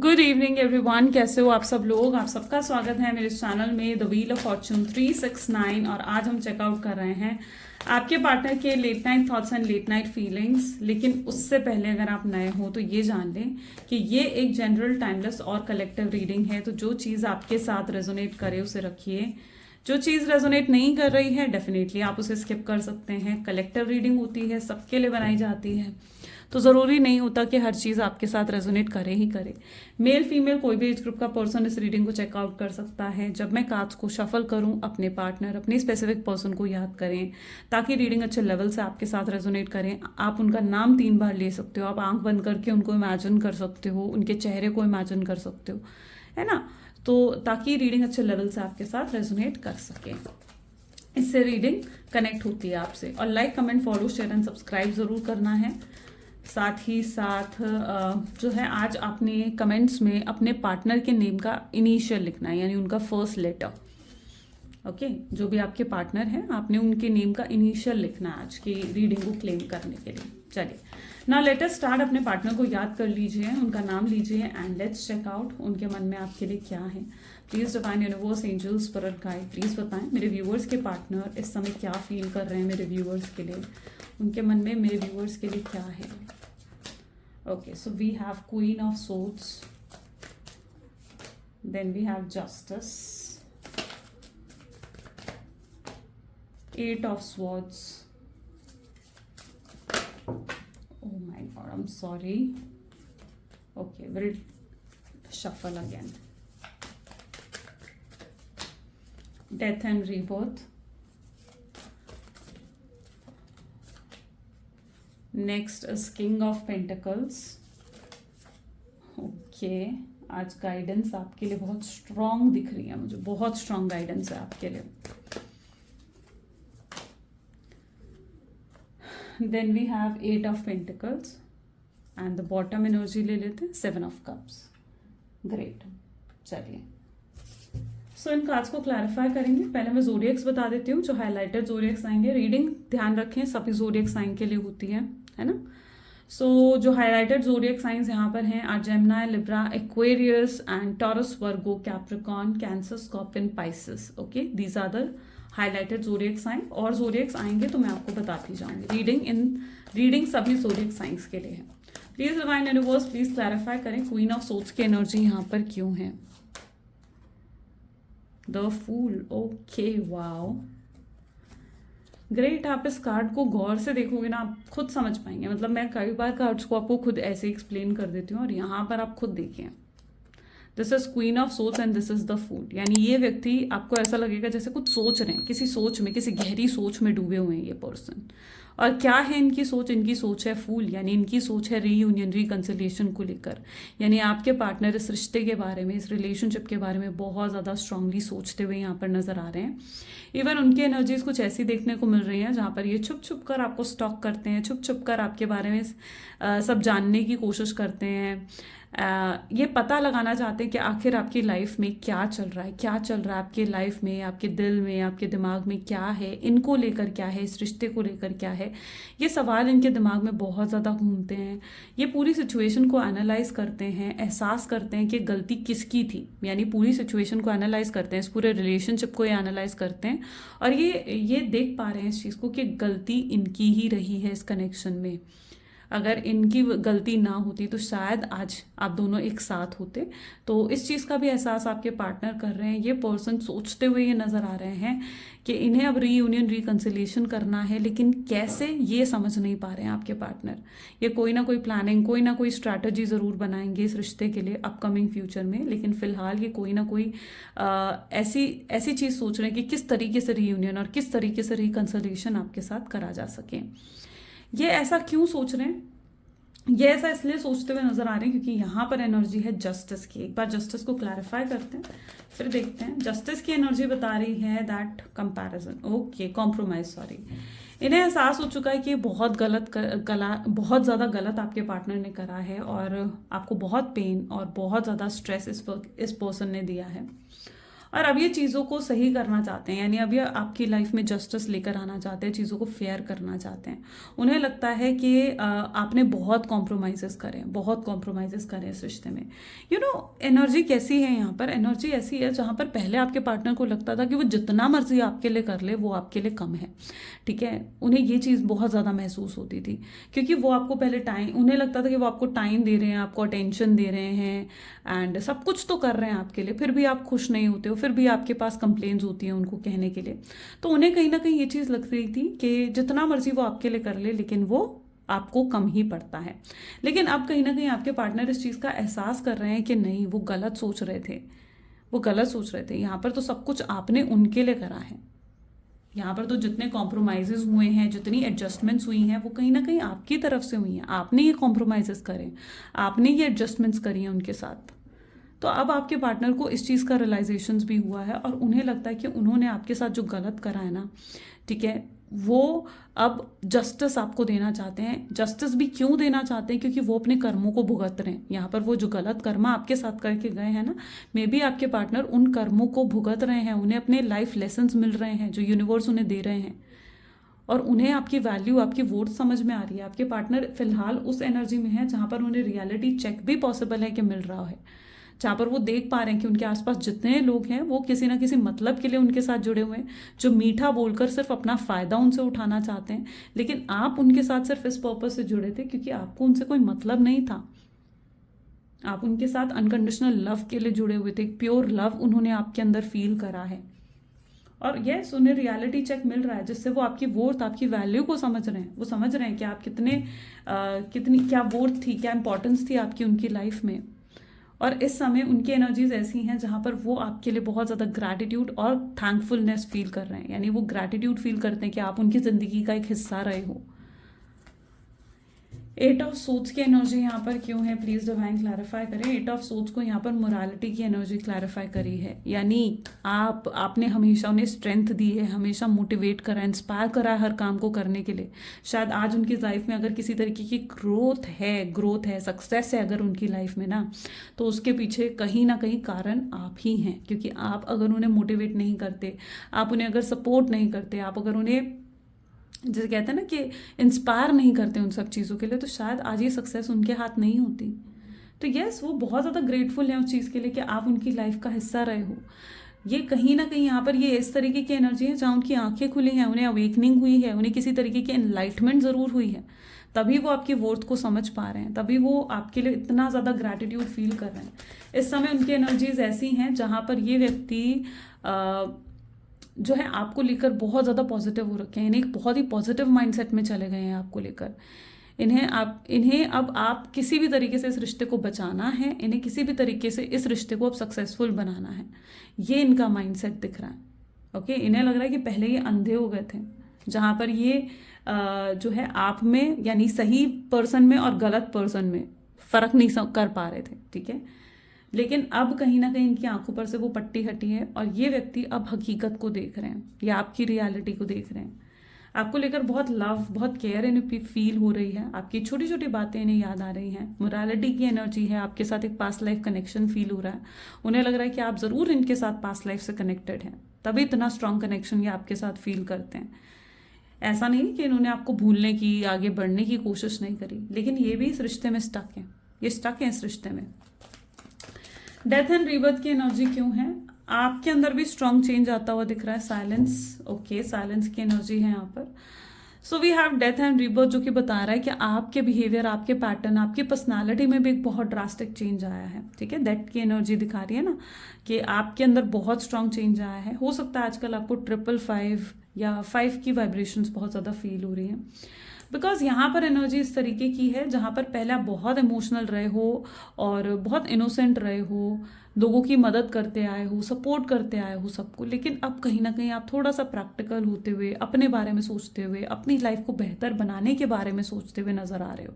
Good evening everyone, कैसे हो आप सब लोग। आप सबका स्वागत है मेरे चैनल में द व्हील ऑफ फॉर्चून 369। और आज हम चेकआउट कर रहे हैं आपके पार्टनर के late night thoughts and late night feelings. लेकिन उससे पहले अगर आप नए हो तो ये जान लें कि ये एक जनरल, टाइमलेस और कलेक्टिव रीडिंग है। तो जो चीज़ आपके साथ रेजोनेट करे उसे रखिए, जो चीज़ रेजोनेट नहीं कर रही है डेफिनेटली आप उसे स्किप कर सकते हैं। कलेक्टिव रीडिंग होती है, सबके लिए बनाई जाती है, तो ज़रूरी नहीं होता कि हर चीज़ आपके साथ रेजोनेट करे ही करे। मेल फीमेल कोई भी एज ग्रुप का पर्सन इस रीडिंग को चेकआउट कर सकता है। जब मैं कार्ड्स को शफल करूं, अपने पार्टनर, अपनी स्पेसिफिक पर्सन को याद करें ताकि रीडिंग अच्छे लेवल से आपके साथ रेजोनेट करें। आप उनका नाम 3 बार ले सकते हो, आप आंख बंद करके उनको इमेजिन कर सकते हो, उनके चेहरे को इमेजिन कर सकते हो, है ना। तो ताकि रीडिंग अच्छे लेवल से आपके साथ रेजोनेट कर सके, इससे रीडिंग कनेक्ट होती है आपसे। और like, comment, follow, share and subscribe ज़रूर करना है। साथ ही साथ जो है आज आपने कमेंट्स में अपने पार्टनर के नेम का इनिशियल लिखना है, यानी उनका फर्स्ट लेटर। ओके, जो भी आपके पार्टनर हैं आपने उनके नेम का इनिशियल लिखना है आज की रीडिंग को क्लेम करने के लिए। चलिए ना, लेट अस स्टार्ट। अपने पार्टनर को याद कर लीजिए, उनका नाम लीजिए एंड लेट्स चेक आउट उनके मन में आपके लिए क्या है। Please divine universe, angels, spirit guide, please बताएं मेरे व्यूअर्स के पार्टनर इस समय क्या फील कर रहे हैं मेरे व्यूअर्स के लिए, उनके मन में मेरे व्यूअर्स के लिए क्या है। Okay, so we have Queen of Swords, then we have Justice, Eight of Swords. Oh my God, I'm sorry. Okay, we'll shuffle again. Death and Rebirth. Next is king of pentacles. Okay, आज guidance आपके लिए बहुत strong दिख रही है मुझे, बहुत strong guidance है आपके लिए। Then we have 8 of pentacles and the bottom energy ले लेते हैं 7 ऑफ कप्स। ग्रेट, चलिए सो इन कार्ड्स को क्लैरिफाई करेंगे। पहले मैं जोडिएक्स बता देती हूँ, जो हाईलाइटेड जोडिएक्स आएंगे। रीडिंग ध्यान रखें सभी जोडिएक साइन के लिए होती है ना। सो जो हाईलाइटेड जोडिएक साइंस यहाँ पर हैं are Gemini, Libra, Aquarius and Taurus, Virgo, Capricorn, Cancer, Scorpion, Pisces. Okay, these are the highlighted zodiac sign. और जोडिएक्स आएंगे तो मैं आपको बताती जाऊंगी। रीडिंग सभी जोडिएक साइंस के लिए है। Please divine universe please clarify करें क्वीन ऑफ सोर्ड्स की एनर्जी यहाँ पर क्यों है। The fool, okay, wow, great. आप इस कार्ड को गौर से देखोगे ना आप खुद समझ पाएंगे। मतलब मैं कई बार कार्ड्स को आपको खुद ऐसे एक्सप्लेन कर देती हूँ और यहाँ पर आप खुद देखिए। This is queen of swords and this is the fool. यानी ये व्यक्ति, आपको ऐसा लगेगा जैसे कुछ सोच रहे हैं, किसी सोच में, किसी गहरी सोच में डूबे हुए हैं ये पर्सन। और क्या है इनकी सोच? इनकी सोच है फूल, यानी इनकी सोच है रीयूनियन, रिकंसिलिएशन को लेकर। यानी आपके पार्टनर इस रिश्ते के बारे में, इस रिलेशनशिप के बारे में बहुत ज़्यादा स्ट्रांगली सोचते हुए यहाँ पर नजर आ रहे हैं। इवन उनकी एनर्जीज कुछ ऐसी देखने को मिल रही हैं जहाँ पर ये छुप छुप कर आपको स्टॉक करते हैं, छुप छुप कर आपके बारे में सब जानने की कोशिश करते हैं। ये पता लगाना चाहते हैं कि आखिर आपकी लाइफ में क्या चल रहा है, क्या चल रहा है आपकी लाइफ में, आपके दिल में, आपके दिमाग में क्या है, इनको लेकर क्या है, इस रिश्ते को लेकर क्या है। ये सवाल इनके दिमाग में बहुत ज़्यादा घूमते हैं। ये पूरी सिचुएशन को एनालाइज करते हैं, एहसास करते हैं कि गलती किसकी थी। यानी पूरी सिचुएशन को एनालाइज करते हैं, इस पूरे रिलेशनशिप को ये एनालाइज करते हैं और ये देख पा रहे हैं इस चीज़ को कि गलती इनकी ही रही है इस कनेक्शन में। अगर इनकी गलती ना होती तो शायद आज आप दोनों एक साथ होते। तो इस चीज़ का भी एहसास आपके पार्टनर कर रहे हैं। ये पर्सन सोचते हुए ये नज़र आ रहे हैं कि इन्हें अब रीयूनियन, रिकंसिलिएशन करना है, लेकिन कैसे ये समझ नहीं पा रहे हैं आपके पार्टनर। ये कोई ना कोई प्लानिंग, कोई ना कोई स्ट्रैटेजी ज़रूर बनाएंगे इस रिश्ते के लिए अपकमिंग फ्यूचर में। लेकिन फिलहाल ये कोई ना कोई ऐसी चीज़ सोच रहे हैं कि किस तरीके से रीयूनियन और किस तरीके से रिकंसिलिएशन आपके साथ करा जा सके। ये ऐसा क्यों सोच रहे हैं? ये ऐसा इसलिए सोचते हुए नजर आ रहे हैं क्योंकि यहाँ पर एनर्जी है जस्टिस की। एक बार जस्टिस को क्लैरिफाई करते हैं, फिर देखते हैं। जस्टिस की एनर्जी बता रही है that comparison, okay, compromise, sorry. इन्हें एहसास हो चुका है कि बहुत बहुत ज़्यादा गलत आपके पार्टनर ने करा है और आपको बहुत पेन और बहुत ज़्यादा स्ट्रेस इस पर्सन ने दिया है। और अब ये चीज़ों को सही करना चाहते हैं, यानी अब ये आपकी लाइफ में जस्टिस लेकर आना चाहते हैं, चीज़ों को फेयर करना चाहते हैं। उन्हें लगता है कि आपने बहुत कॉम्प्रोमाइज़ेस करें इस रिश्ते में। एनर्जी कैसी है यहाँ पर? एनर्जी ऐसी है जहाँ पर पहले आपके पार्टनर को लगता था कि वो जितना मर्जी आपके लिए कर ले वो आपके लिए कम है, ठीक है। उन्हें ये चीज़ बहुत ज़्यादा महसूस होती थी, क्योंकि वो आपको पहले उन्हें लगता था कि वो आपको टाइम दे रहे हैं, आपको अटेंशन दे रहे हैं, एंड सब कुछ तो कर रहे हैं आपके लिए, फिर भी आप खुश नहीं होते हो, फिर भी आपके पास कंप्लेंट्स होती हैं उनको कहने के लिए। तो उन्हें कहीं ना कहीं ये चीज़ लग रही थी कि जितना मर्जी वो आपके लिए कर ले लेकिन वो आपको कम ही पड़ता है। लेकिन अब कहीं ना कहीं आपके पार्टनर इस चीज़ का एहसास कर रहे हैं कि नहीं, वो गलत सोच रहे थे। यहाँ पर तो सब कुछ आपने उनके लिए करा है। यहाँ पर तो जितने कॉम्प्रोमाइज़ेस हुए हैं, जितनी एडजस्टमेंट्स हुई हैं, वो कहीं ना कहीं आपकी तरफ से हुई हैं। आपने ये कॉम्प्रोमाइज़ेस करे, आपने ये एडजस्टमेंट्स करी हैं उनके साथ। तो अब आपके पार्टनर को इस चीज़ का रियलाइजेशंस भी हुआ है और उन्हें लगता है कि उन्होंने आपके साथ जो गलत करा है ना, ठीक है, वो अब जस्टिस आपको देना चाहते हैं। जस्टिस भी क्यों देना चाहते हैं? क्योंकि वो अपने कर्मों को भुगत रहे हैं। यहाँ पर वो जो गलत कर्म आपके साथ करके गए हैं ना, मे बी आपके पार्टनर उन कर्मों को भुगत रहे हैं, उन्हें अपने लाइफ लेसन्स मिल रहे हैं जो यूनिवर्स उन्हें दे रहे हैं, और उन्हें आपकी वैल्यू, आपकी वोट समझ में आ रही है। आपके पार्टनर फिलहाल उस एनर्जी में है जहाँ पर उन्हें रियलिटी चेक भी पॉसिबल है कि मिल रहा है, जहाँ पर वो देख पा रहे हैं कि उनके आसपास जितने लोग हैं वो किसी ना किसी मतलब के लिए उनके साथ जुड़े हुए हैं, जो मीठा बोलकर सिर्फ अपना फ़ायदा उनसे उठाना चाहते हैं। लेकिन आप उनके साथ सिर्फ इस पर्पज से जुड़े थे क्योंकि आपको उनसे कोई मतलब नहीं था। आप उनके साथ अनकंडीशनल लव के लिए जुड़े हुए थे, प्योर लव उन्होंने आपके अंदर फील करा है। और यस, उन्हें रियलिटी चेक मिल रहा है जिससे वो आपकी वर्थ, आपकी वैल्यू को समझ रहे हैं। वो समझ रहे हैं कि आप कितनी क्या वर्थ थी, क्या इंपॉर्टेंस थी आपकी उनकी लाइफ में। और इस समय उनकी एनर्जीज ऐसी हैं जहाँ पर वो आपके लिए बहुत ज़्यादा ग्रैटिट्यूड और थैंकफुलनेस फील कर रहे हैं, यानी वो ग्रैटिट्यूड फील करते हैं कि आप उनकी ज़िंदगी का एक हिस्सा रहे हो। 8 ऑफ सोर्ड्स की एनर्जी यहाँ पर क्यों है? प्लीज़ डिवाइन क्लैरिफाई करें। 8 ऑफ सोर्ड्स को यहाँ पर मोरालिटी की एनर्जी क्लैरिफाई करी है, यानी आपने हमेशा उन्हें स्ट्रेंथ दी है, हमेशा मोटिवेट करा, इंस्पायर करा है हर काम को करने के लिए। शायद आज उनकी लाइफ में अगर किसी तरीके की ग्रोथ है, सक्सेस है अगर उनकी लाइफ में ना, तो उसके पीछे कहीं ना कहीं कारण आप ही हैं। क्योंकि आप अगर उन्हें मोटिवेट नहीं करते, आप उन्हें अगर सपोर्ट नहीं करते, आप अगर उन्हें जैसे कहते हैं ना कि इंस्पायर नहीं करते उन सब चीज़ों के लिए, तो शायद आज ये सक्सेस उनके हाथ नहीं होती। तो यस, वो बहुत ज़्यादा ग्रेटफुल है उस चीज़ के लिए कि आप उनकी लाइफ का हिस्सा रहे हो। ये कहीं ना कहीं यहाँ पर ये इस तरीके की एनर्जी है जहाँ उनकी आंखें खुली हैं, उन्हें अवेकनिंग हुई है, उन्हें किसी तरीके की एनलाइटमेंट ज़रूर हुई है, तभी वो आपकी वर्थ को समझ पा रहे हैं, तभी वो आपके लिए इतना ज़्यादा ग्रैटिट्यूड फील कर रहे हैं। इस समय उनकी एनर्जीज ऐसी हैं जहाँ पर ये व्यक्ति जो है आपको लेकर बहुत ज़्यादा पॉजिटिव हो रखे हैं, इन्हें एक बहुत ही पॉजिटिव माइंडसेट में चले गए हैं आपको लेकर। इन्हें अब आप किसी भी तरीके से इस रिश्ते को बचाना है, इन्हें किसी भी तरीके से इस रिश्ते को अब सक्सेसफुल बनाना है, ये इनका माइंडसेट दिख रहा है। ओके, इन्हें लग रहा है कि पहले ये अंधे हो गए थे, जहाँ पर ये जो है आप में, यानी सही पर्सन में और गलत पर्सन में फ़र्क नहीं कर पा रहे थे, ठीक है। लेकिन अब कहीं ना कहीं इनकी आंखों पर से वो पट्टी हटी है और ये व्यक्ति अब हकीकत को देख रहे हैं, या आपकी रियलिटी को देख रहे हैं। आपको लेकर बहुत लव, बहुत केयर इन्हें फील हो रही है, आपकी छोटी छोटी बातें इन्हें याद आ रही हैं। मोरालिटी की एनर्जी है, आपके साथ एक पास्ट लाइफ कनेक्शन फील हो रहा है। उन्हें लग रहा है कि आप ज़रूर इनके साथ पास्ट लाइफ से कनेक्टेड हैं, तभी इतना स्ट्रॉन्ग कनेक्शन ये आपके साथ फील करते हैं। ऐसा नहीं कि इन्होंने आपको भूलने की, आगे बढ़ने की कोशिश नहीं करी, लेकिन ये भी इस रिश्ते में स्टक है, ये स्टक है इस रिश्ते में। डेथ एंड रीबर्थ की एनर्जी क्यों है? आपके अंदर भी स्ट्रॉन्ग चेंज आता हुआ दिख रहा है। साइलेंस, ओके, साइलेंस की एनर्जी है यहाँ पर। So we have death and rebirth, जो कि बता रहा है कि आपके बिहेवियर, आपके पैटर्न, आपकी पर्सनालिटी में भी एक बहुत ड्रास्टिक चेंज आया है, ठीक है। डेथ की एनर्जी दिखा रही है ना कि आपके अंदर बहुत स्ट्रॉन्ग चेंज आया है। हो सकता है आजकल आपको 555 या 5 की वाइब्रेशंस बहुत ज़्यादा फील हो रही हैं, बिकॉज यहाँ पर एनर्जी इस तरीके की है जहाँ पर पहले आप बहुत इमोशनल रहे हो और बहुत इनोसेंट रहे हो, लोगों की मदद करते आए हो, सपोर्ट करते आए हो सबको, लेकिन अब कहीं ना कहीं आप थोड़ा सा प्रैक्टिकल होते हुए, अपने बारे में सोचते हुए, अपनी लाइफ को बेहतर बनाने के बारे में सोचते हुए नज़र आ रहे हो,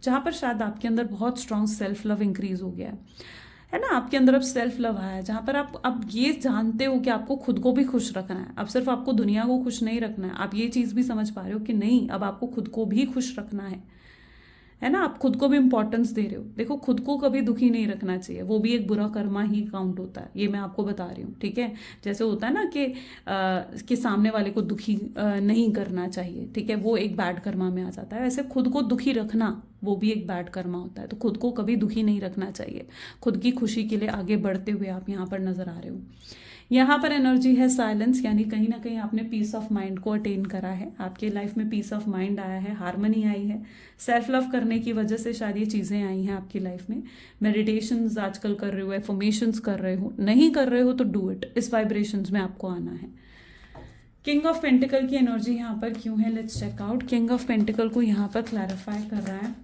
जहाँ पर शायद आपके अंदर बहुत स्ट्रॉन्ग सेल्फ लव इंक्रीज हो गया है ना। आपके अंदर अब सेल्फ लव आया है, जहाँ पर आप अब ये जानते हो कि आपको खुद को भी खुश रखना है। अब सिर्फ आपको दुनिया को खुश नहीं रखना है, आप ये चीज़ भी समझ पा रहे हो कि नहीं, अब आपको खुद को भी खुश रखना है। है ना, आप खुद को भी इंपॉर्टेंस दे रहे हो। देखो, खुद को कभी दुखी नहीं रखना चाहिए, वो भी एक बुरा कर्मा ही काउंट होता है, ये मैं आपको बता रही हूँ, ठीक है। जैसे होता है ना कि सामने वाले को दुखी नहीं करना चाहिए, ठीक है, वो एक बैड कर्मा में आ जाता है। वैसे खुद को दुखी रखना वो भी एक बैड कर्मा होता है, तो खुद को कभी दुखी नहीं रखना चाहिए। खुद की खुशी के लिए आगे बढ़ते हुए आप यहाँ पर नजर आ रहे हो। यहाँ पर एनर्जी है साइलेंस, यानी कहीं ना कहीं आपने पीस ऑफ माइंड को अटेन करा है, आपके लाइफ में पीस ऑफ माइंड आया है, हार्मनी आई है, सेल्फ लव करने की वजह से शायद ये चीज़ें आई हैं आपकी लाइफ में। मेडिटेशंस आजकल कर रहे हो, एफर्मेशंस कर रहे हो, नहीं कर रहे हो तो डू इट, इस वाइब्रेशंस में आपको आना है। किंग ऑफ पेंटिकल की एनर्जी यहाँ पर क्यों है, let's check out. King of pentacle को यहाँ पर क्लैरिफाई कर रहा है,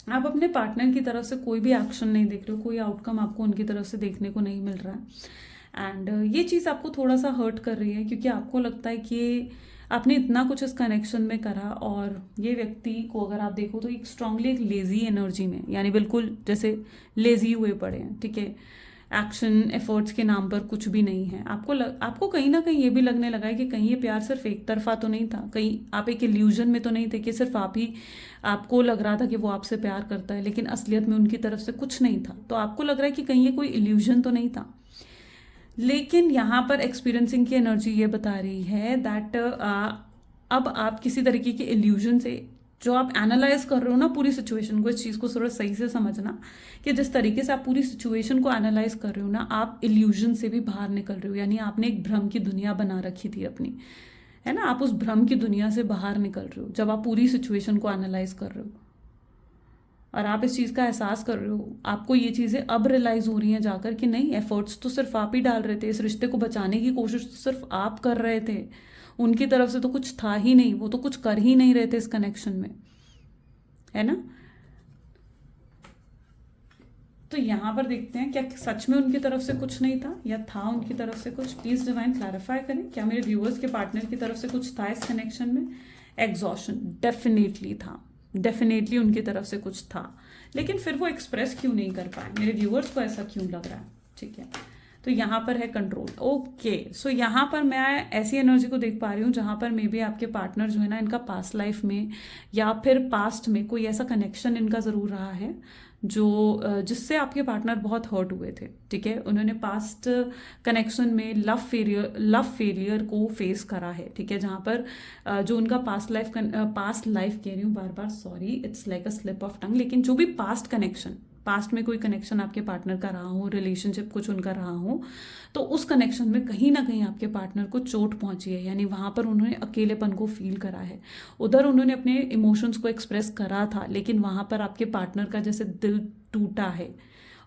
आप अपने पार्टनर की तरफ से कोई भी एक्शन नहीं देख रहे हो, कोई आउटकम आपको उनकी तरफ से देखने को नहीं मिल रहा है। एंड ये चीज़ आपको थोड़ा सा हर्ट कर रही है, क्योंकि आपको लगता है कि आपने इतना कुछ इस कनेक्शन में करा, और ये व्यक्ति को अगर आप देखो तो एक स्ट्रांगली एक लेजी एनर्जी में, यानी बिल्कुल जैसे लेजी हुए पड़े हैं, ठीक है। एक्शन एफर्ट्स के नाम पर कुछ भी नहीं है। आपको कहीं ना कहीं ये भी लगने लगा है कि कहीं ये प्यार सिर्फ एक तरफा तो नहीं था, कहीं आप एक इल्यूजन में तो नहीं थे कि सिर्फ आप ही, आपको लग रहा था कि वो आपसे प्यार करता है, लेकिन असलियत में उनकी तरफ से कुछ नहीं था। तो आपको लग रहा है कि कहीं ये कोई इल्यूजन तो नहीं था। लेकिन यहाँ पर एक्सपीरियंसिंग की एनर्जी ये बता रही है दैट अब आप किसी तरीके के इल्यूजन से, जो आप एनालाइज कर रहे हो ना पूरी सिचुएशन को, इस चीज़ को थोड़ा सही से समझना कि जिस तरीके से आप पूरी सिचुएशन को एनालाइज कर रहे हो ना, आप इल्यूजन से भी बाहर निकल रहे हो। यानी आपने एक भ्रम की दुनिया बना रखी थी अपनी, है ना, आप उस भ्रम की दुनिया से बाहर निकल रहे हो जब आप पूरी सिचुएशन को एनालाइज कर रहे हो, और आप इस चीज़ का एहसास कर रहे हो। आपको ये चीज़ें अब रियलाइज़ हो रही हैं जाकर कि नहीं, एफर्ट्स तो सिर्फ आप ही डाल रहे थे, इस रिश्ते को बचाने की कोशिश तो सिर्फ आप कर रहे थे, उनकी तरफ से तो कुछ था ही नहीं, वो तो कुछ कर ही नहीं रहे थे इस कनेक्शन में, है ना। तो यहाँ पर देखते हैं क्या सच में उनकी तरफ से कुछ नहीं था, या था उनकी तरफ से कुछ। प्लीज डिवाइन क्लैरिफाई करें, क्या मेरे व्यूअर्स के पार्टनर की तरफ से कुछ था इस कनेक्शन में। एग्जॉशन डेफिनेटली था, डेफिनेटली उनकी तरफ से कुछ था, लेकिन फिर वो एक्सप्रेस क्यों नहीं कर पाए, मेरे व्यूअर्स को ऐसा क्यों लग रहा है, ठीक है। तो यहाँ पर है कंट्रोल। ओके, सो यहाँ पर मैं ऐसी एनर्जी को देख पा रही हूँ जहाँ पर मे बी आपके पार्टनर जो है ना, इनका पास्ट लाइफ में या फिर पास्ट में कोई ऐसा कनेक्शन इनका ज़रूर रहा है जो जिससे आपके पार्टनर बहुत हर्ट हुए थे, ठीक है। उन्होंने पास्ट कनेक्शन में लव फेलियर को फेस करा है, ठीक है, जहाँ पर जो उनका पास्ट लाइफ कह रही हूँ बार बार, sorry, it's like a slip of tongue, लेकिन जो भी पास्ट में कोई कनेक्शन आपके पार्टनर का रहा हो, रिलेशनशिप कुछ उनका रहा हो, तो उस कनेक्शन में कहीं ना कहीं आपके पार्टनर को चोट पहुंची है, यानी वहां पर उन्होंने अकेलेपन को फील करा है। उधर उन्होंने अपने इमोशंस को एक्सप्रेस करा था, लेकिन वहां पर आपके पार्टनर का जैसे दिल टूटा है,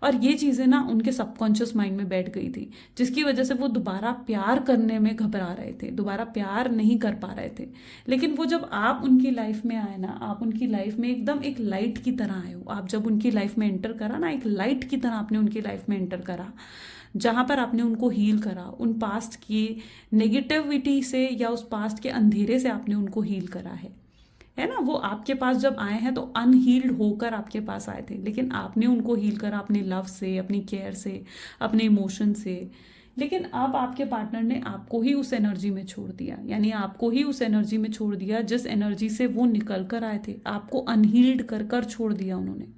और ये चीज़ें ना उनके सबकॉन्शियस माइंड में बैठ गई थी, जिसकी वजह से वो दोबारा प्यार करने में घबरा रहे थे, दोबारा प्यार नहीं कर पा रहे थे। लेकिन वो जब आप उनकी लाइफ में आए ना, आप उनकी लाइफ में एकदम एक लाइट की तरह आए हो। आप जब उनकी लाइफ में एंटर करा ना, एक लाइट की तरह आपने उनकी लाइफ में एंटर करा, जहाँ पर आपने उनको हील करा, उन पास्ट की नेगेटिविटी से या उस पास्ट के अंधेरे से आपने उनको हील करा है ना। वो आपके पास जब आए हैं तो अनहील्ड होकर आपके पास आए थे, लेकिन आपने उनको हील करा अपने लव से, अपनी केयर से, अपने इमोशन से। लेकिन अब आपके पार्टनर ने आपको ही उस एनर्जी में छोड़ दिया, यानी आपको ही उस एनर्जी में छोड़ दिया जिस एनर्जी से वो निकल कर आए थे, आपको अनहील्ड कर कर छोड़ दिया उन्होंने।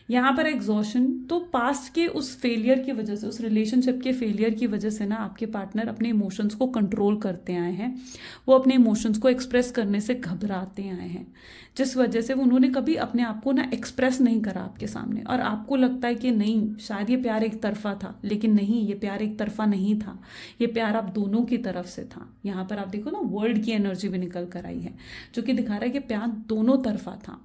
यहाँ पर एग्जॉशन, तो पास्ट के उस फेलियर की वजह से, उस रिलेशनशिप के फेलियर की वजह से ना आपके पार्टनर अपने इमोशंस को कंट्रोल करते आए हैं, वो अपने इमोशंस को एक्सप्रेस करने से घबराते आए हैं, जिस वजह से उन्होंने कभी अपने आप को ना एक्सप्रेस नहीं करा आपके सामने। और आपको लगता है कि नहीं, शायद ये प्यार एक तरफा था, लेकिन नहीं, ये प्यार एक तरफा नहीं था, ये प्यार आप दोनों की तरफ से था। यहाँ पर आप देखो ना, वर्ल्ड की एनर्जी भी निकल कर आई है, जो कि दिखा रहा है कि प्यार दोनों तरफा था।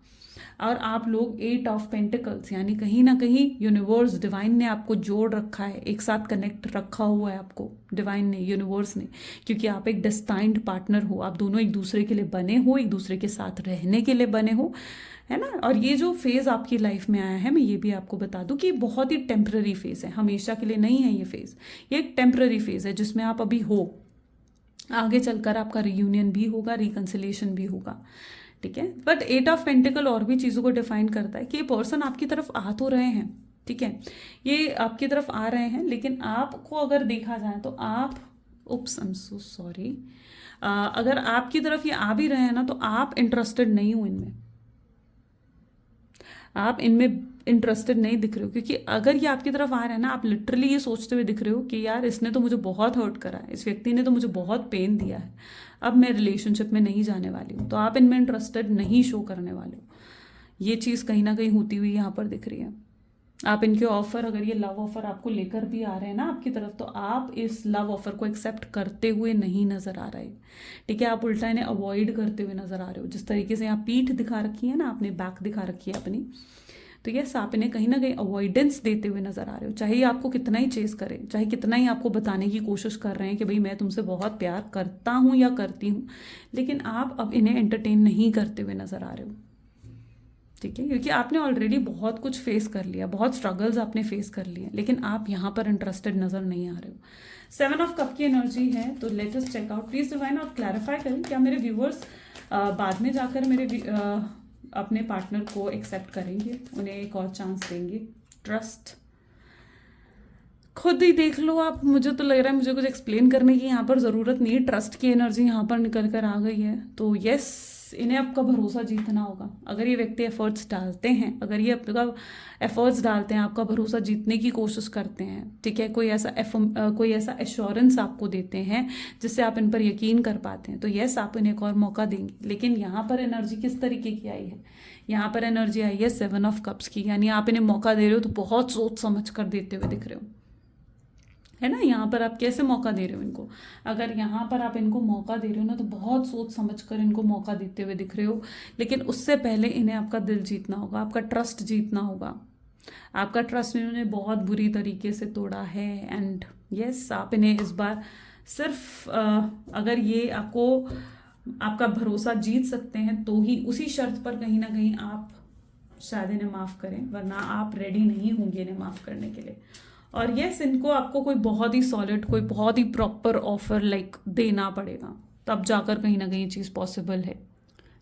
और आप लोग 8 ऑफ पेंटिकल्स, यानी कहीं ना कहीं यूनिवर्स, डिवाइन ने आपको जोड़ रखा है, एक साथ कनेक्ट रखा हुआ है आपको डिवाइन ने, यूनिवर्स ने, क्योंकि आप एक डेस्टाइन्ड पार्टनर हो, आप दोनों एक दूसरे के लिए बने हो, एक दूसरे के साथ रहने के लिए बने हो, है ना। और ये जो फेज़ आपकी लाइफ में आया है, मैं ये भी आपको बता दूं कि बहुत ही टेम्पररी फेज़ है, हमेशा के लिए नहीं है ये फेज़, ये एक टेम्पररी फेज़ है जिसमें आप अभी हो। आगे चलकर आपका रियूनियन भी होगा, रिकन्सिलिएशन भी होगा, ठीक है। बट 8 ऑफ पेंटिकल और भी चीज़ों को डिफाइन करता है कि ये पर्सन आपकी तरफ आ तो रहे हैं, ठीक है, ये आपकी तरफ आ रहे हैं, लेकिन आपको अगर देखा जाए तो आप, उप्स, आई एम सो सॉरी, अगर आपकी तरफ ये आ भी रहे हैं ना, तो आप इंटरेस्टेड नहीं हो इनमें, आप इनमें इंटरेस्टेड नहीं दिख रहे हो, क्योंकि अगर ये आपकी तरफ आ रहा है ना, आप लिटरली ये सोचते हुए दिख रहे हो कि यार इसने तो मुझे बहुत हर्ट करा है, इस व्यक्ति ने तो मुझे बहुत पेन दिया है, अब मैं रिलेशनशिप में नहीं जाने वाली हूँ। तो आप इनमें इंटरेस्टेड नहीं शो करने वाले हो। ये चीज़ कहीं ना कहीं होती हुई यहाँ पर दिख रही है। आप इनके ऑफर, अगर ये लव ऑफर आपको लेकर भी आ रहे हैं ना आपकी तरफ, तो आप इस लव ऑफर को एक्सेप्ट करते हुए नहीं नजर आ रहे। ठीक है, आप उल्टा इन्हें अवॉइड करते हुए नजर आ रहे हो। जिस तरीके से यहाँ पीठ दिखा रखी है ना, आपने बैक दिखा रखी है अपनी, तो यस आप इन्हें कहीं ना कहीं अवॉइडेंस देते हुए नजर आ रहे हो। चाहे ये आपको कितना ही चेस करे, चाहे कितना ही आपको बताने की कोशिश कर रहे हैं कि भाई मैं तुमसे बहुत प्यार करता हूँ या करती हूँ, लेकिन आप अब इन्हें एंटरटेन नहीं करते हुए नजर आ रहे हो। ठीक है, क्योंकि आपने ऑलरेडी बहुत कुछ फेस कर लिया, बहुत स्ट्रगल्स आपने फेस कर लिए, लेकिन आप यहाँ पर इंटरेस्टेड नजर नहीं आ रहे हो। 7 ऑफ कप की एनर्जी है, तो let us check out. Please divine आप क्लैरिफाई करें, क्या मेरे व्यूअर्स बाद में जाकर मेरे अपने पार्टनर को एक्सेप्ट करेंगे, उन्हें एक और चांस देंगे? ट्रस्ट खुद ही देख लो आप। मुझे तो लग रहा है मुझे कुछ एक्सप्लेन करने की यहाँ पर ज़रूरत नहीं है। ट्रस्ट की एनर्जी यहाँ पर निकल कर आ गई है, तो यस इन्हें आपका भरोसा जीतना होगा। अगर ये व्यक्ति एफर्ट्स डालते हैं, अगर ये आपका एफर्ट्स डालते हैं, आपका भरोसा जीतने की कोशिश करते हैं, ठीक है, कोई ऐसा एश्योरेंस आपको देते हैं जिससे आप इन पर यकीन कर पाते हैं, तो यस आप इन्हें एक और मौका देंगे। लेकिन यहाँ पर एनर्जी किस तरीके की आई है? यहाँ पर एनर्जी आई है 7 ऑफ कप्स की, यानी आप इन्हें मौका दे रहे हो तो बहुत सोच समझ कर देते हुए दिख रहे हो, है ना। यहाँ पर आप कैसे मौका दे रहे हो इनको? अगर यहाँ पर आप इनको मौका दे रहे हो ना, तो बहुत सोच समझ कर इनको मौका देते हुए दिख रहे हो। लेकिन उससे पहले इन्हें आपका दिल जीतना होगा, आपका ट्रस्ट जीतना होगा। आपका ट्रस्ट इन्होंने बहुत बुरी तरीके से तोड़ा है, एंड यस आप इन्हें इस बार सिर्फ अगर ये आपका भरोसा जीत सकते हैं तो ही, उसी शर्त पर कहीं ना कहीं आप शायद इन्हें माफ़ करें, वरना आप रेडी नहीं होंगे इन्हें माफ़ करने के लिए। और यस इनको आपको कोई बहुत ही सॉलिड, कोई बहुत ही प्रॉपर ऑफर लाइक देना पड़ेगा, तब जाकर कहीं ना कहीं चीज़ पॉसिबल है।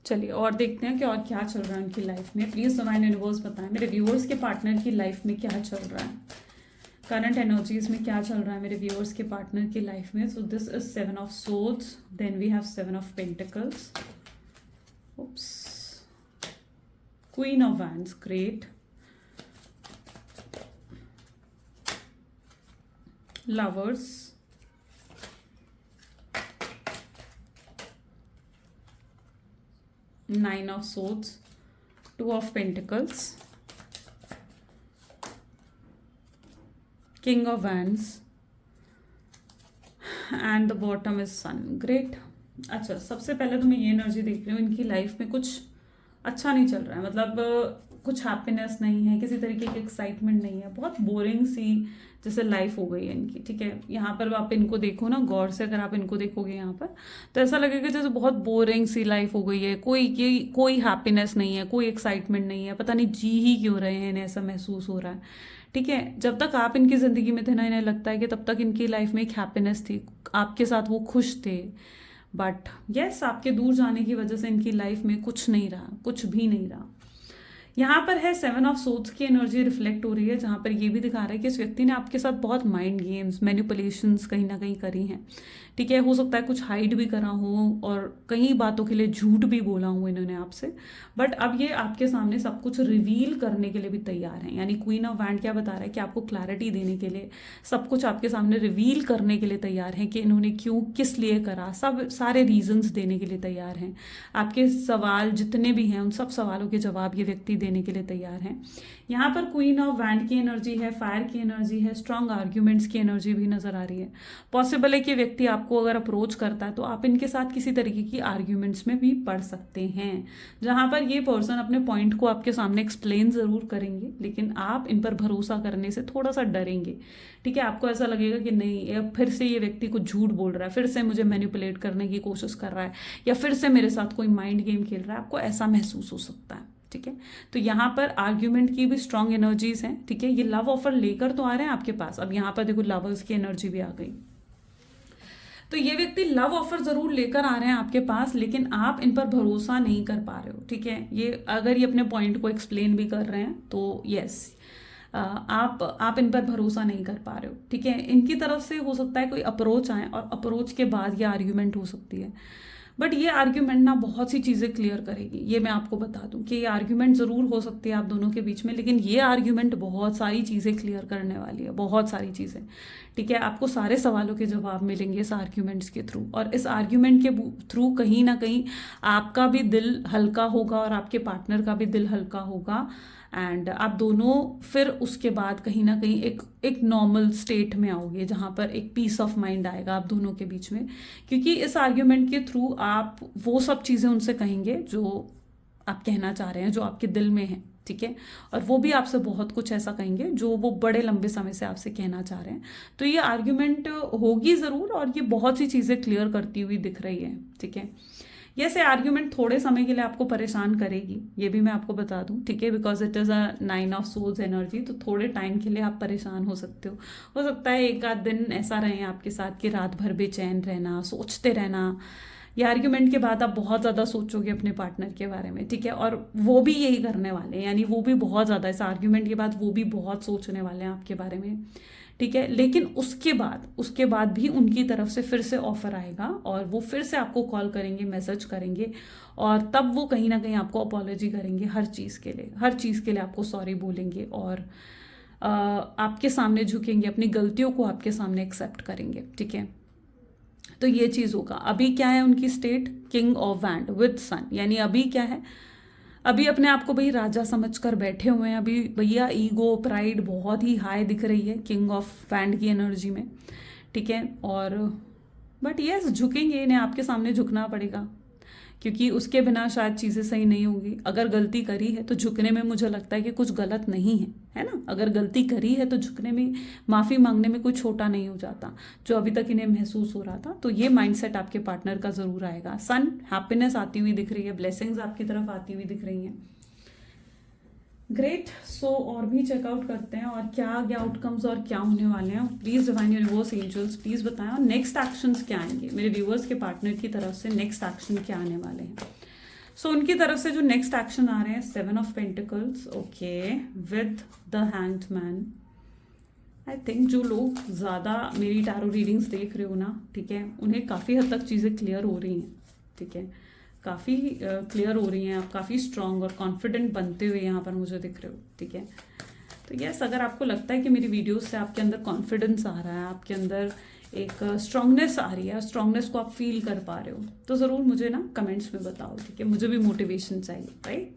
चलिए और देखते हैं कि और क्या चल रहा है उनकी लाइफ में। प्लीज़ डिवाइन यूनिवर्स बताएं मेरे व्यूअर्स के पार्टनर की लाइफ में क्या चल रहा है, करंट एनर्जीज में क्या चल रहा है मेरे व्यूअर्स के पार्टनर की लाइफ में। So this is 7 of swords, then we have 7 of pentacles, queen of wands, great, lovers, nine of swords, 2 of pentacles, king of wands, and the bottom is sun. great। अच्छा, सबसे पहले तो मैं ये energy देख रही हूँ, इनकी लाइफ में कुछ अच्छा नहीं चल रहा है, मतलब कुछ हैप्पीनेस नहीं है, किसी तरीके की एक्साइटमेंट नहीं है, बहुत बोरिंग सी जैसे लाइफ हो गई है इनकी। ठीक है, यहाँ पर आप इनको देखो ना गौर से, अगर आप इनको देखोगे यहाँ पर, तो ऐसा लगेगा जैसे बहुत बोरिंग सी लाइफ हो गई है, कोई हैप्पीनेस नहीं है, कोई एक्साइटमेंट नहीं है, पता नहीं जी ही क्यों रहे हैं, इन्हें ऐसा महसूस हो रहा है। ठीक है, जब तक आप इनकी ज़िंदगी में थे ना, इन्हें लगता है कि तब तक इनकी लाइफ में एक हैप्पीनेस थी, आपके साथ वो खुश थे, बट यस आपके दूर जाने की वजह से इनकी लाइफ में कुछ नहीं रहा, कुछ भी नहीं रहा। यहाँ पर है 7 ऑफ सोर्ड्स की एनर्जी रिफ्लेक्ट हो रही है, जहाँ पर ये भी दिखा रहा है कि इस व्यक्ति ने आपके साथ बहुत माइंड गेम्स, मैनिपुलेशंस कहीं ना कहीं करी हैं। ठीक है, हो सकता है कुछ हाइड भी करा हो और कई बातों के लिए झूठ भी बोला हो इन्होंने आपसे, बट अब ये आपके सामने सब कुछ रिवील करने के लिए भी तैयार हैं। यानी क्वीन ऑफ वैंड क्या बता रहा है कि आपको क्लैरिटी देने के लिए, सब कुछ आपके सामने रिवील करने के लिए तैयार हैं कि इन्होंने क्यों, किस लिए करा, सब सारे रीजंस देने के लिए तैयार हैं। आपके सवाल जितने भी हैं उन सब सवालों के जवाब ये व्यक्ति देने के लिए तैयार हैं। यहाँ पर क्वीन ऑफ वैंड की एनर्जी है, फायर की एनर्जी है, स्ट्रॉन्ग आर्ग्यूमेंट्स की एनर्जी भी नजर आ रही है। पॉसिबल है कि व्यक्ति आपको अगर अप्रोच करता है तो आप इनके साथ किसी तरीके की आर्ग्यूमेंट्स में भी पड़ सकते हैं, जहां पर ये पर्सन अपने पॉइंट को आपके सामने एक्सप्लेन जरूर करेंगे, लेकिन आप इन पर भरोसा करने से थोड़ा सा डरेंगे। ठीक है, आपको ऐसा लगेगा कि नहीं, फिर से ये व्यक्ति कुछ झूठ बोल रहा है, फिर से मुझे मैनिपुलेट करने की कोशिश कर रहा है, या फिर से मेरे साथ कोई माइंड गेम खेल रहा है, आपको ऐसा महसूस हो सकता है। ठीक है, तो यहाँ पर आर्ग्यूमेंट की भी स्ट्रॉन्ग एनर्जीज हैं। ठीक है, ये लव ऑफर लेकर तो आ रहे हैं आपके पास। अब यहाँ पर देखो लवर्स की एनर्जी भी आ गई, तो ये व्यक्ति लव ऑफर जरूर लेकर आ रहे हैं आपके पास, लेकिन आप इन पर भरोसा नहीं कर पा रहे हो। ठीक है, ये अगर ये अपने पॉइंट को एक्सप्लेन भी कर रहे हैं तो यस आप इन पर भरोसा नहीं कर पा रहे हो। ठीक है, इनकी तरफ से हो सकता है कोई अप्रोच आए और अप्रोच के बाद ये आर्ग्यूमेंट हो सकती है, बट ये आर्ग्यूमेंट ना बहुत सी चीज़ें क्लियर करेगी, ये मैं आपको बता दूं कि ये आर्ग्यूमेंट ज़रूर हो सकती है आप दोनों के बीच में, लेकिन ये आर्ग्यूमेंट बहुत सारी चीज़ें क्लियर करने वाली है, बहुत सारी चीज़ें। ठीक है, आपको सारे सवालों के जवाब मिलेंगे इस आर्ग्यूमेंट्स के थ्रू, और इस आर्ग्यूमेंट के थ्रू कहीं ना कहीं आपका भी दिल हल्का होगा और आपके पार्टनर का भी दिल हल्का होगा, एंड आप दोनों फिर उसके बाद कहीं ना कहीं एक नॉर्मल स्टेट में आओगे जहाँ पर एक पीस ऑफ माइंड आएगा आप दोनों के बीच में, क्योंकि इस आर्ग्यूमेंट के थ्रू आप वो सब चीज़ें उनसे कहेंगे जो आप कहना चाह रहे हैं, जो आपके दिल में है। ठीक है, और वो भी आपसे बहुत कुछ ऐसा कहेंगे जो वो बड़े लंबे समय से आपसे कहना चाह रहे हैं। तो ये आर्ग्यूमेंट होगी ज़रूर, और ये बहुत सी चीज़ें क्लियर करती हुई दिख रही है। ठीक है, ये आर्ग्यूमेंट थोड़े समय के लिए आपको परेशान करेगी, ये भी मैं आपको बता दूं। ठीक है, because it is a 9 of souls energy, तो थोड़े टाइम के लिए आप परेशान हो सकते हो सकता है एक आध दिन ऐसा रहे आपके साथ कि रात भर बेचैन रहना, सोचते रहना। ये आर्ग्यूमेंट के बाद आप बहुत ज़्यादा सोचोगे अपने पार्टनर के बारे में। ठीक है, और वो भी यही करने वाले हैं, यानी वो भी बहुत ज़्यादा इस आर्ग्यूमेंट के बाद वो भी बहुत सोचने वाले हैं आपके बारे में। ठीक है, लेकिन उसके बाद भी उनकी तरफ से फिर से ऑफर आएगा और वो फिर से आपको कॉल करेंगे, मैसेज करेंगे, और तब वो कहीं ना कहीं आपको अपॉलोजी करेंगे हर चीज़ के लिए आपको सॉरी बोलेंगे, और आपके सामने झुकेंगे, अपनी गलतियों को आपके सामने एक्सेप्ट करेंगे। ठीक है, तो ये चीज़ होगा। अभी क्या है उनकी state, king of wand with sun, यानी अभी क्या है, अभी अपने आप को भाई राजा समझकर बैठे हुए हैं। अभी भैया ईगो प्राइड बहुत ही हाई दिख रही है किंग ऑफ वैंड की एनर्जी में। ठीक है, और बट यस झुकेंगे, इन्हें आपके सामने झुकना पड़ेगा, क्योंकि उसके बिना शायद चीज़ें सही नहीं होंगी। अगर गलती करी है तो झुकने में मुझे लगता है कि कुछ गलत नहीं है ना। अगर गलती करी है तो झुकने में, माफ़ी मांगने में कोई छोटा नहीं हो जाता, जो अभी तक इन्हें महसूस हो रहा था। तो ये माइंडसेट आपके पार्टनर का ज़रूर आएगा। सन, हैप्पीनेस आती हुई दिख रही है, ब्लेसिंग्स आपकी तरफ आती हुई दिख रही हैं। ग्रेट, सो और भी चेकआउट करते हैं और क्या आगे आउटकम्स और क्या होने वाले हैं। Please divine universe angels please बताएं, और नेक्स्ट एक्शंस क्या आएंगे मेरे व्यूअर्स के पार्टनर की तरफ से, नेक्स्ट एक्शन क्या आने वाले हैं। सो उनकी तरफ से जो नेक्स्ट एक्शन आ रहे हैं, 7 of pentacles, okay, with the hanged man. I think जो लोग ज़्यादा मेरी टैरो रीडिंग्स देख रहे हो ना, ठीक है, उन्हें काफ़ी हद तक चीज़ें क्लियर हो रही हैं। ठीक है, काफ़ी क्लियर हो रही हैं, आप काफ़ी स्ट्रांग और कॉन्फिडेंट बनते हुए यहाँ पर मुझे दिख रहे हो। ठीक है, तो यस, अगर आपको लगता है कि मेरी वीडियोस से आपके अंदर कॉन्फिडेंस आ रहा है, आपके अंदर एक स्ट्रांगनेस आ रही है, स्ट्रांगनेस को आप फील कर पा रहे हो, तो ज़रूर मुझे ना कमेंट्स में बताओ। ठीक है, मुझे भी मोटिवेशन चाहिए, राइट,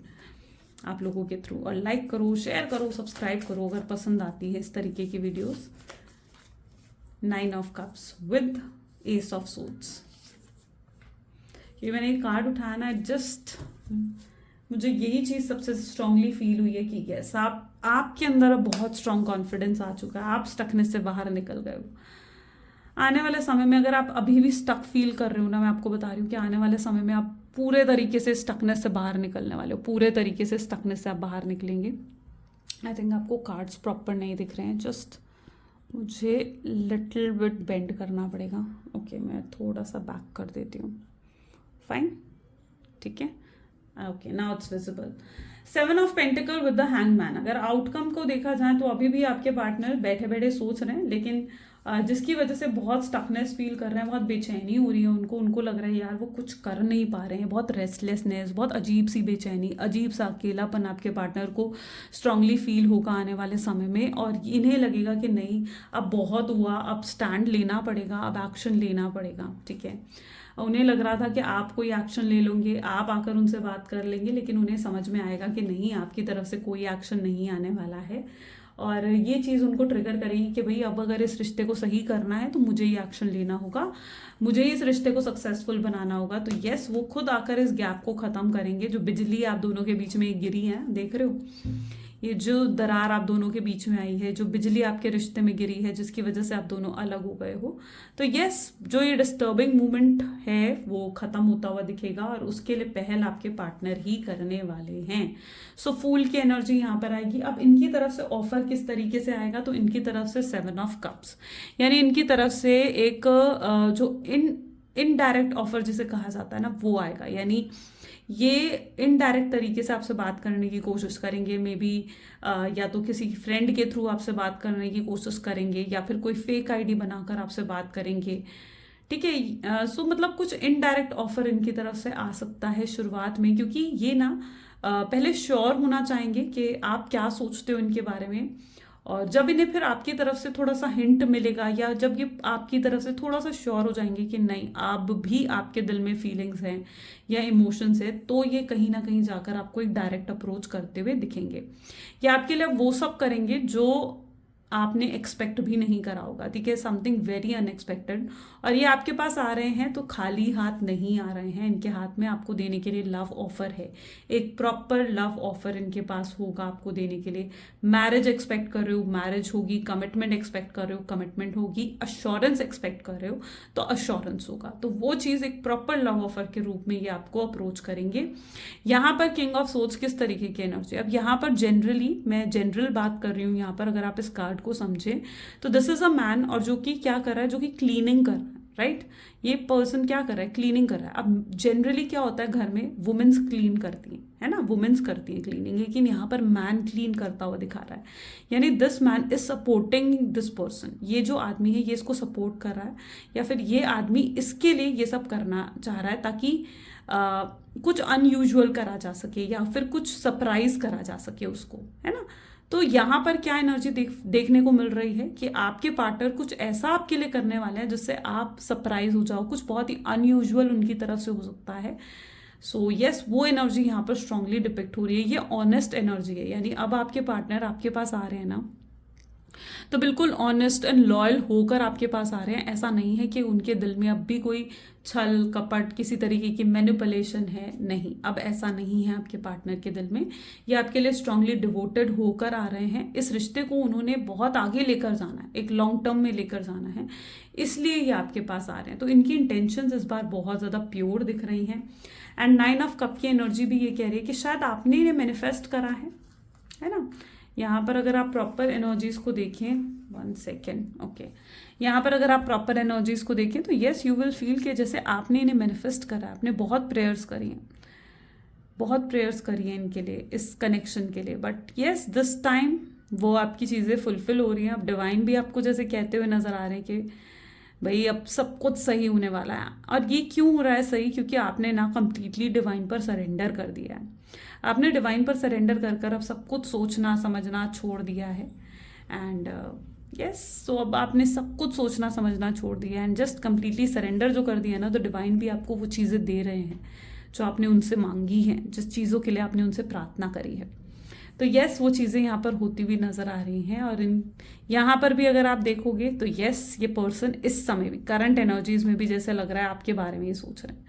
आप लोगों के थ्रू। और लाइक करो, शेयर करो, सब्सक्राइब करो अगर पसंद आती है इस तरीके की videos. 9 of cups with S of swords. ये मैंने एक कार्ड उठाया ना, जस्ट मुझे यही चीज़ सबसे स्ट्रांगली फील हुई है कि यस, आपके अंदर अब बहुत स्ट्रांग कॉन्फिडेंस आ चुका है, आप स्टकनेस से बाहर निकल गए हो। आने वाले समय में अगर आप अभी भी स्टक फील कर रहे हो ना, मैं आपको बता रही हूँ कि आने वाले समय में आप पूरे तरीके से स्टकनेस से बाहर निकलने वाले हो, पूरे तरीके से स्टकनेस से आप बाहर निकलेंगे। आई थिंक आपको कार्ड्स प्रॉपर नहीं दिख रहे हैं, जस्ट मुझे लिटिल बिट बेंड करना पड़ेगा। ओके, मैं थोड़ा सा बैक कर देती हूँ, फाइन, ठीक है, okay, now it's visible. 7 of pentacle with the hangman. अगर आउटकम को देखा जाए तो अभी भी आपके पार्टनर बैठे बैठे सोच रहे हैं, लेकिन जिसकी वजह से बहुत स्टकनेस फील कर रहे हैं, बहुत बेचैनी हो रही है उनको लग रहा है यार वो कुछ कर नहीं पा रहे हैं, बहुत रेस्टलेसनेस, बहुत अजीब सी बेचैनी, अजीब सा अकेलापन आपके पार्टनर को स्ट्रांगली फील होगा आने वाले समय में। और इन्हें लगेगा कि नहीं, अब बहुत हुआ, अब स्टैंड लेना पड़ेगा, अब एक्शन लेना पड़ेगा। ठीक है, उन्हें लग रहा था कि आप कोई एक्शन ले लोगे, आप आकर उनसे बात कर लेंगे, लेकिन उन्हें समझ में आएगा कि नहीं, आपकी तरफ से कोई एक्शन नहीं आने वाला है। और ये चीज़ उनको ट्रिगर करेगी कि भाई अब अगर इस रिश्ते को सही करना है तो मुझे ये एक्शन लेना होगा, मुझे इस रिश्ते को सक्सेसफुल बनाना होगा। तो यस, वो खुद आकर इस गैप को ख़त्म करेंगे। जो बिजली आप दोनों के बीच में गिरी है, देख रहे हो, ये जो दरार आप दोनों के बीच में आई है, जो बिजली आपके रिश्ते में गिरी है, जिसकी वजह से आप दोनों अलग हो गए हो, तो यस, जो ये डिस्टर्बिंग मोमेंट है वो ख़त्म होता हुआ दिखेगा, और उसके लिए पहल आपके पार्टनर ही करने वाले हैं। सो फूल की एनर्जी यहाँ पर आएगी। अब इनकी तरफ से ऑफर किस तरीके से आएगा, तो इनकी तरफ से 7 ऑफ कप्स, यानी इनकी तरफ से एक जो इनडायरेक्ट ऑफर जिसे कहा जाता है ना, वो आएगा। यानी ये इनडायरेक्ट तरीके से आपसे बात करने की कोशिश करेंगे, मे बी या तो किसी फ्रेंड के थ्रू आपसे बात करने की कोशिश करेंगे, या फिर कोई फेक आईडी बनाकर आपसे बात करेंगे। ठीक है। सो मतलब कुछ इनडायरेक्ट ऑफर इनकी तरफ से आ सकता है शुरुआत में, क्योंकि ये ना पहले श्योर होना चाहेंगे कि आप क्या सोचते हो इनके बारे में। और जब इन्हें फिर आपकी तरफ से थोड़ा सा हिंट मिलेगा, या जब ये आपकी तरफ से थोड़ा सा श्योर हो जाएंगे कि नहीं, आप भी, आपके दिल में फीलिंग्स हैं या इमोशंस है, तो ये कहीं ना कहीं जाकर आपको एक डायरेक्ट अप्रोच करते हुए दिखेंगे। या आपके लिए वो सब करेंगे जो आपने एक्सपेक्ट भी नहीं करा होगा, ठीक है, समथिंग वेरी अनएक्सपेक्टेड। और ये आपके पास आ रहे हैं तो खाली हाथ नहीं आ रहे हैं, इनके हाथ में आपको देने के लिए लव ऑफर है, एक प्रॉपर लव ऑफर इनके पास होगा आपको देने के लिए। मैरिज एक्सपेक्ट कर रहे हो, मैरिज होगी। कमिटमेंट एक्सपेक्ट कर रहे हो, कमिटमेंट होगी। अश्योरेंस एक्सपेक्ट कर रहे हो तो अश्योरेंस होगा। तो वो चीज़ एक प्रॉपर लव ऑफर के रूप में ये आपको अप्रोच करेंगे। यहाँ पर किंग ऑफ सोर्ड्स किस तरीके की एनर्जी, अब यहाँ पर जनरली, मैं जनरल बात कर रही हूँ यहाँ पर, अगर आप इस कार्ड को समझे तो दिस इज अ मैन, और जो कि क्या कर रहा है, जो कि क्लीनिंग कर रहा है, राइट। ये पर्सन क्या कर रहा है, क्लीनिंग कर रहा है। अब जनरली क्या होता है, घर में वुमेन्स क्लीन करती हैं, है ना, वुमेन्स करती हैं क्लीनिंग, लेकिन यहाँ पर मैन क्लीन करता हुआ दिखा रहा है। यानी this man is supporting this person, ये जो आदमी है ये इसको सपोर्ट कर रहा है, या फिर ये आदमी इसके लिए ये सब करना चाह रहा है ताकि कुछ अनयूजुअल करा जा सके, या फिर कुछ सरप्राइज करा जा सके उसको, है ना। तो यहाँ पर क्या एनर्जी देखने को मिल रही है कि आपके पार्टनर कुछ ऐसा आपके लिए करने वाले हैं जिससे आप सरप्राइज हो जाओ, कुछ बहुत ही अनयूजुअल उनकी तरफ से हो सकता है। सो यस, वो एनर्जी यहाँ पर स्ट्रांगली डिपिक्ट हो रही है। ये ऑनेस्ट एनर्जी है, यानी अब आपके पार्टनर आपके पास आ रहे हैं ना, तो बिल्कुल ऑनेस्ट एंड लॉयल होकर आपके पास आ रहे हैं। ऐसा नहीं है कि उनके दिल में अब भी कोई छल कपट, किसी तरीके की मैनिपुलेशन है, नहीं, अब ऐसा नहीं है आपके पार्टनर के दिल में। ये आपके लिए स्ट्रांगली डिवोटेड होकर आ रहे हैं। इस रिश्ते को उन्होंने बहुत आगे लेकर जाना है, एक लॉन्ग टर्म में लेकर जाना है, इसलिए ये आपके पास आ रहे हैं। तो इनकी इंटेंशंस इस बार बहुत ज़्यादा प्योर दिख रही हैं। एंड 9 ऑफ कप की एनर्जी भी ये कह रही है कि शायद आपने इन्हें मैनिफेस्ट करा है ना। यहाँ पर अगर आप प्रॉपर एनर्जीज को देखें, 1 सेकेंड, ओके, यहाँ पर अगर आप प्रॉपर एनर्जीज को देखें तो येस, यू विल फील कि जैसे आपने इन्हें मैनिफेस्ट करा है, आपने बहुत प्रेयर्स करी हैं, बहुत प्रेयर्स करी हैं इनके लिए, इस कनेक्शन के लिए। बट येस, दिस टाइम वो आपकी चीज़ें फुलफिल हो रही हैं। अब डिवाइन भी आपको जैसे कहते हुए नजर आ रहे हैं कि भाई अब सब कुछ सही होने वाला है। और ये क्यों हो रहा है सही, क्योंकि आपने ना कंप्लीटली डिवाइन पर सरेंडर कर दिया है। आपने डिवाइन पर सरेंडर कर कर अब सब कुछ सोचना समझना छोड़ दिया है। एंड यस, सो अब आपने सब कुछ सोचना समझना छोड़ दिया एंड जस्ट कंप्लीटली सरेंडर जो कर दिया ना, तो डिवाइन भी आपको वो चीज़ें दे रहे हैं जो आपने उनसे मांगी हैं, जिस चीज़ों के लिए आपने उनसे प्रार्थना करी है। तो यस, वो चीज़ें यहाँ पर होती हुई नज़र आ रही हैं। और यहाँ पर भी अगर आप देखोगे तो यस, ये पर्सन इस समय भी करंट एनर्जीज में भी जैसे लग रहा है आपके बारे में ये सोच रहे हैं।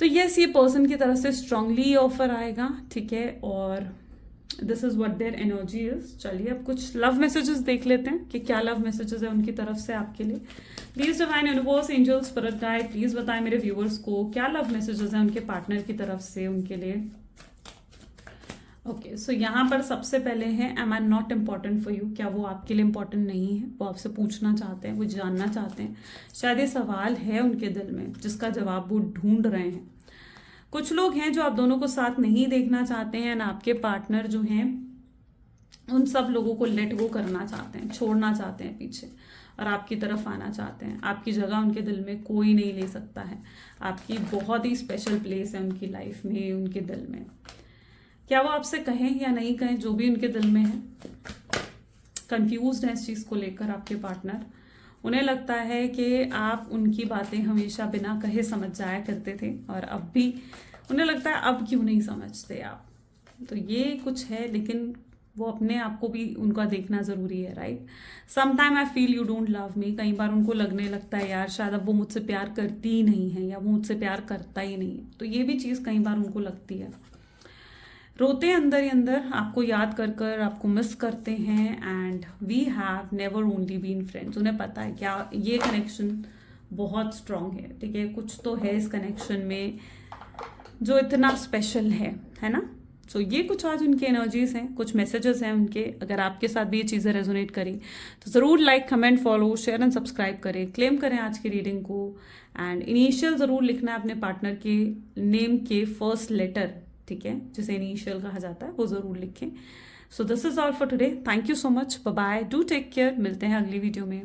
तो यस, ये पर्सन की तरफ से स्ट्रांगली ऑफर आएगा, ठीक है। और this is what their energy is. चलिए अब कुछ लव मैसेजेस देख लेते हैं कि क्या लव मैसेजेस है उनकी तरफ से आपके लिए। Please divine universe, angels, spirit guide, please बताएं मेरे व्यूअर्स को क्या लव मैसेजेस हैं उनके पार्टनर की तरफ से उनके लिए। ओके, सो यहाँ पर सबसे पहले है, am I not important for you, क्या वो आपके लिए इम्पॉर्टेंट नहीं है, वो आपसे पूछना चाहते हैं, वो जानना चाहते हैं। शायद ये सवाल है उनके दिल में जिसका जवाब वो ढूंढ रहे हैं। कुछ लोग हैं जो आप दोनों को साथ नहीं देखना चाहते हैं, ना आपके पार्टनर जो हैं उन सब लोगों को लेट गो करना चाहते हैं, छोड़ना चाहते हैं पीछे, और आपकी तरफ आना चाहते हैं। आपकी जगह उनके दिल में कोई नहीं ले सकता है। आपकी बहुत ही स्पेशल प्लेस है उनकी लाइफ में, उनके दिल में। क्या वो आपसे कहें या नहीं कहें, जो भी उनके दिल में है, कंफ्यूज्ड है इस चीज़ को लेकर आपके पार्टनर। उन्हें लगता है कि आप उनकी बातें हमेशा बिना कहे समझ जाया करते थे, और अब भी उन्हें लगता है अब क्यों नहीं समझते आप। तो ये कुछ है, लेकिन वो अपने आप को भी उनका देखना ज़रूरी है, right. Sometime I feel you don't love me, कई बार उनको लगने लगता है यार शायद अब वो मुझसे प्यार करती ही नहीं है, या वो मुझसे प्यार करता ही नहीं है। तो ये भी चीज़ कई बार उनको लगती है। रोते अंदर ही अंदर, आपको याद कर कर आपको मिस करते हैं। And we have never only been friends. उन्हें पता है क्या ये कनेक्शन बहुत स्ट्रांग है, ठीक है, कुछ तो है इस कनेक्शन में जो इतना स्पेशल है ना। सो ये कुछ आज उनकी एनर्जीज हैं, कुछ मैसेजेस हैं उनके। अगर आपके साथ भी ये चीज़ें रेजोनेट करी तो ज़रूर like, comment, follow, share and subscribe करें, क्लेम करें आज की रीडिंग को। एंड इनिशियल ज़रूर लिखना है अपने पार्टनर के नेम के फर्स्ट लेटर, ठीक है, जिसे इनिशियल कहा जाता है, वो ज़रूर लिखें। So this is all for today. Thank you so much, bye bye, do take care. मिलते हैं अगली वीडियो में।